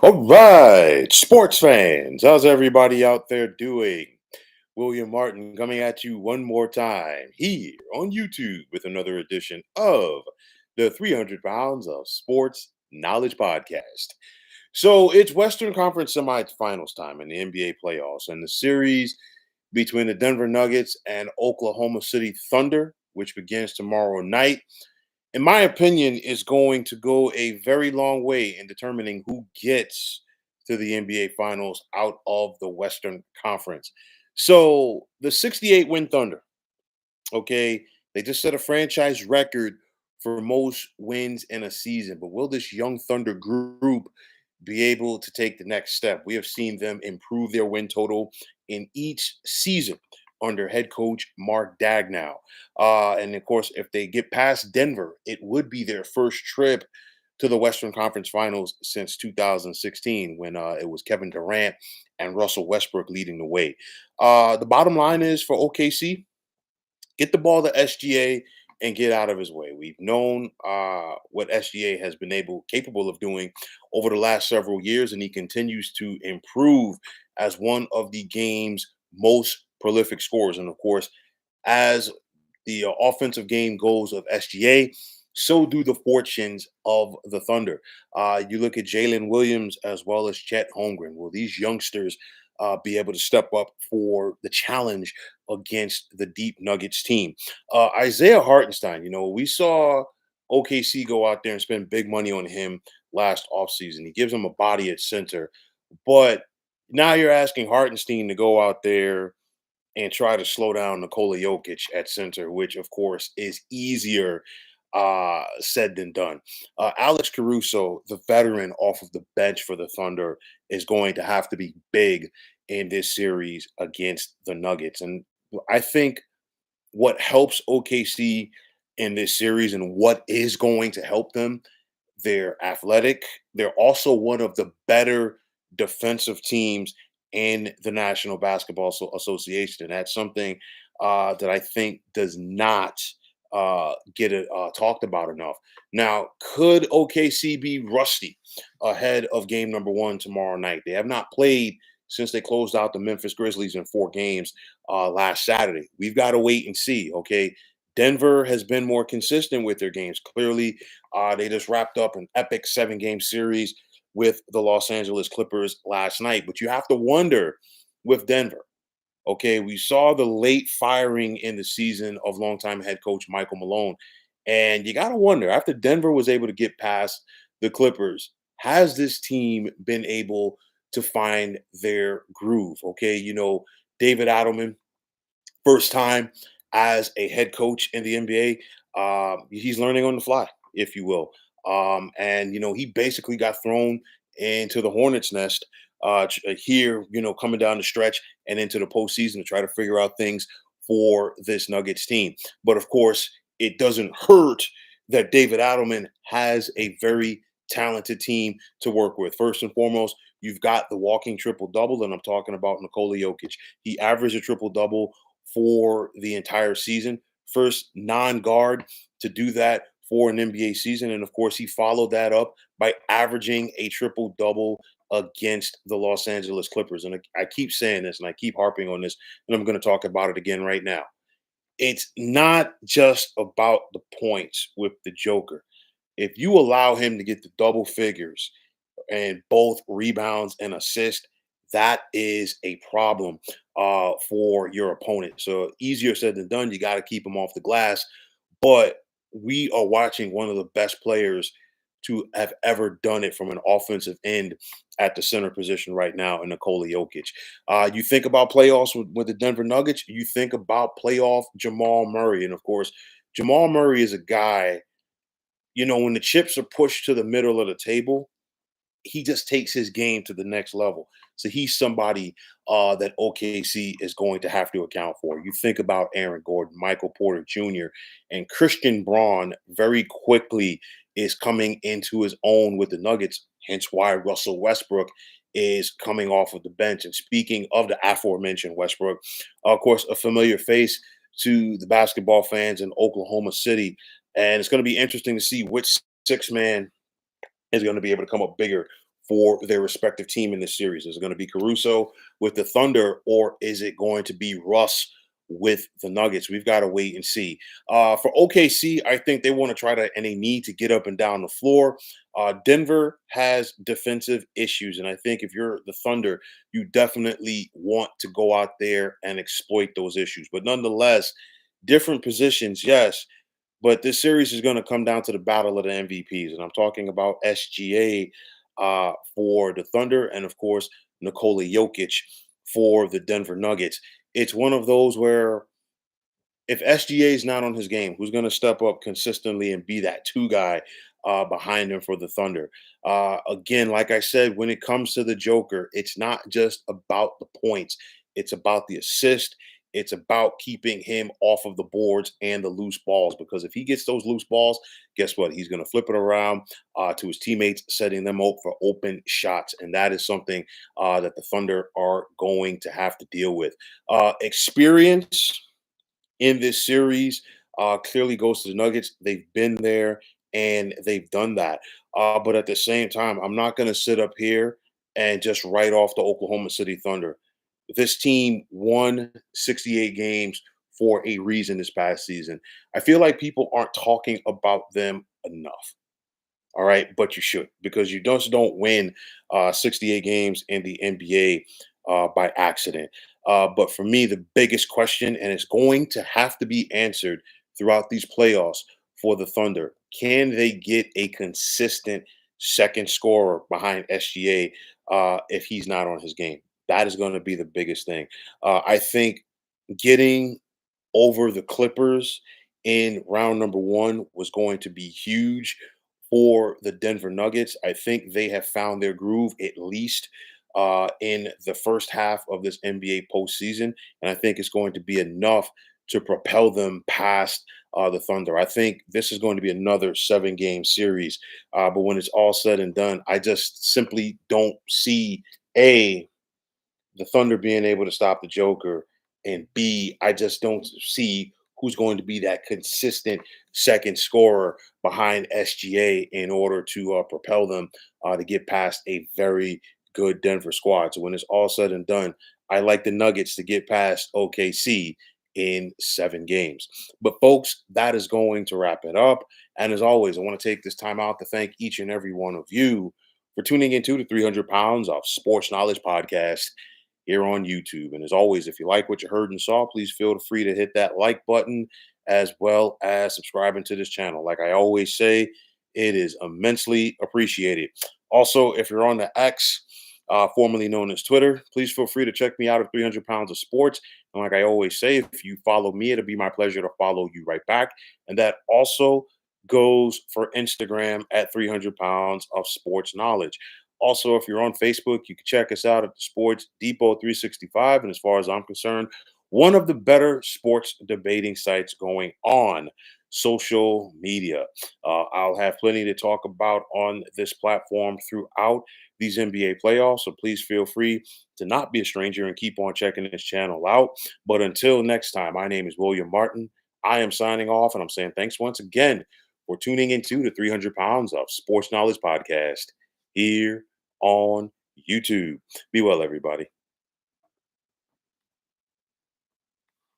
All right, sports fans, how's everybody out there doing? William Martin coming at you one more time here on YouTube with another edition of the 300 Pounds of Sports Knowledge Podcast. So it's Western Conference semifinals time in the NBA playoffs, and the series between the Denver Nuggets and Oklahoma City Thunder, which begins tomorrow night, in my opinion, is going to go a very long way in determining who gets to the NBA Finals out of the Western Conference. So the 68 win Thunder, okay, they just set a franchise record for most wins in a season. But will this young Thunder group be able to take the next step? We have seen them improve their win total in each season under head coach Mark Dagnow. And of course, if they get past Denver, it would be their first trip to the Western Conference Finals since 2016 when it was Kevin Durant and Russell Westbrook leading the way. The bottom line is for OKC, get the ball to SGA and get out of his way. We've known what SGA has been capable of doing over the last several years, and he continues to improve as one of the game's most prolific scorers. And of course, as the offensive game goes of SGA, so do the fortunes of the Thunder. You look at Jalen Williams as well as Chet Holmgren. Will these youngsters be able to step up for the challenge against the Deep Nuggets team? Isaiah Hartenstein, we saw OKC go out there and spend big money on him last offseason. He gives them a body at center, but now you're asking Hartenstein to go out there and try to slow down Nikola Jokic at center, which of course is easier said than done. Alex Caruso, the veteran off of the bench for the Thunder, is going to have to be big in this series against the Nuggets. And I think what helps OKC in this series and what is going to help them, they're athletic. They're also one of the better defensive teams in the National Basketball Association. And that's something that I think does not get it talked about enough. Now, could OKC be rusty ahead of game number one tomorrow night? They have not played since they closed out the Memphis Grizzlies in 4 games last Saturday. We've got to wait and see. Okay. Denver has been more consistent with their games. Clearly, they just wrapped up an epic 7 game series with the Los Angeles Clippers last night. But you have to wonder with Denver. Okay, we saw the late firing in the season of longtime head coach Michael Malone. And you got to wonder, after Denver was able to get past the Clippers, has this team been able to find their groove? Okay, David Adelman, first time as a head coach in the NBA. He's learning on the fly, if you will. And he basically got thrown into the hornet's nest here, coming down the stretch and into the postseason to try to figure out things for this Nuggets team. But of course, it doesn't hurt that David Adelman has a very talented team to work with. First and foremost, you've got the walking triple double, and I'm talking about Nikola Jokic. He averaged a triple double for the entire season. First non guard to do that for an NBA season. And of course, he followed that up by averaging a triple double against the Los Angeles Clippers. And I keep saying this and I keep harping on this, and I'm going to talk about it again right now. It's not just about the points with the Joker. If you allow him to get the double figures and both rebounds and assists, that is a problem for your opponent. So easier said than done. You got to keep him off the glass. But we are watching one of the best players to have ever done it from an offensive end at the center position right now in Nikola Jokic. You think about playoffs with the Denver Nuggets, you think about playoff Jamal Murray. And of course, Jamal Murray is a guy, when the chips are pushed to the middle of the table, he just takes his game to the next level. So he's somebody that OKC is going to have to account for. You think about Aaron Gordon, Michael Porter Jr., and Christian Braun very quickly is coming into his own with the Nuggets, hence why Russell Westbrook is coming off of the bench. And speaking of the aforementioned Westbrook, of course, a familiar face to the basketball fans in Oklahoma City. And it's going to be interesting to see which six man is going to be able to come up bigger for their respective team in this series? Is it going to be Caruso with the Thunder, or is it going to be Russ with the Nuggets? We've got to wait and see. For OKC, I think they want to try to, and they need to get up and down the floor. Denver has defensive issues, and I think if you're the Thunder, you definitely want to go out there and exploit those issues. But nonetheless, different positions, yes, but this series is going to come down to the battle of the MVPs, and I'm talking about SGA for the Thunder, and of course Nikola Jokic for the Denver Nuggets. It's one of those where if SGA is not on his game, who's going to step up consistently and be that two guy behind him for the Thunder? Again, like I said, when it comes to the Joker, it's not just about the points, it's about the assist. It's about keeping him off of the boards and the loose balls, because if he gets those loose balls, guess what? He's going to flip it around to his teammates, setting them up for open shots. And that is something that the Thunder are going to have to deal with. Experience in this series clearly goes to the Nuggets. They've been there and they've done that. But at the same time, I'm not going to sit up here and just write off the Oklahoma City Thunder. This team won 68 games for a reason this past season. I feel like people aren't talking about them enough. All right, but you should, because you just don't win 68 games in the NBA by accident. But for me, the biggest question, and it's going to have to be answered throughout these playoffs for the Thunder, can they get a consistent second scorer behind SGA if he's not on his game? That is going to be the biggest thing. I think getting over the Clippers in round number one was going to be huge for the Denver Nuggets. I think they have found their groove, at least in the first half of this NBA postseason. And I think it's going to be enough to propel them past the Thunder. I think this is going to be another 7 game series. But when it's all said and done, I just simply don't see the Thunder being able to stop the Joker, and B, I just don't see who's going to be that consistent second scorer behind SGA in order to propel them to get past a very good Denver squad. So when it's all said and done, I like the Nuggets to get past OKC in 7 games. But folks, that is going to wrap it up. And as always, I want to take this time out to thank each and every one of you for tuning into the 300 Pounds of Sports Knowledge podcast here on YouTube. And as always, if you like what you heard and saw, please feel free to hit that like button as well as subscribing to this channel. Like I always say, it is immensely appreciated. Also, if you're on the X, formerly known as Twitter, please feel free to check me out at 300 Pounds of Sports. And like I always say, if you follow me, it'll be my pleasure to follow you right back. And that also goes for Instagram at 300 Pounds of Sports Knowledge. Also, if you're on Facebook, you can check us out at the Sports Depot 365. And as far as I'm concerned, one of the better sports debating sites going on social media. I'll have plenty to talk about on this platform throughout these NBA playoffs. So please feel free to not be a stranger and keep on checking this channel out. But until next time, my name is William Martin. I am signing off, and I'm saying thanks once again for tuning into the 300 Pounds of Sports Knowledge podcast here on YouTube. Be well, everybody.